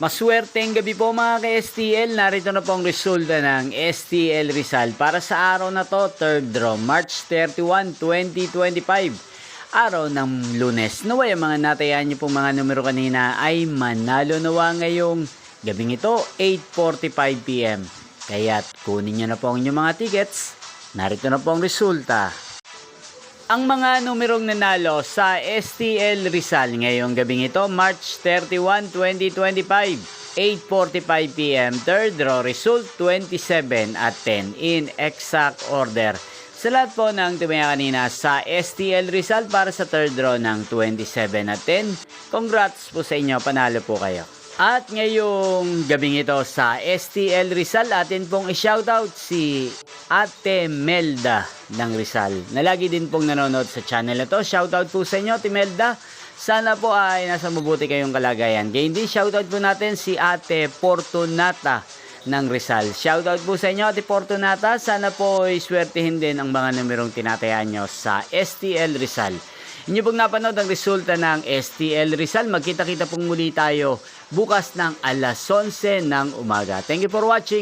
Maswerteng gabi po mga ka-STL. Narito na po ang resulta ng STL Rizal para sa araw na to, 3rd draw, March 31, 2025. Araw ng Lunes. Naway ang mga natayaan niyo pong mga numero kanina ay manalo nawa ngayong gabing ito, 8:45 PM. Kaya't kunin niyo na po ang inyong mga tickets. Narito na po ang resulta. Ang mga numerong nanalo sa STL Rizal ngayong gabing ito, March 31, 2025, 8:45 PM, third draw result 27 at 10 in exact order. Sa lahat po ng tumaya kanina sa STL Rizal para sa third draw ng 27 at 10, congrats po sa inyo, panalo po kayo. At ngayong gabing ito sa STL Rizal, atin pong i-shoutout si Ate Melda ng Rizal na lagi din pong nanonood sa channel na to. Shoutout po sa inyo, Ate Melda. Sana po ay nasa mabuti kayong kalagayan. Gayun din, shoutout po natin si Ate Fortunata ng Rizal. Shoutout po sa inyo, Ate Fortunata. Sana po ay swertihin din ang mga numerong tinatayaan nyo sa STL Rizal. Inyo pong napanood ang resulta ng STL Rizal. Magkita-kita pong muli tayo bukas ng alas 11 ng umaga. Thank you for watching.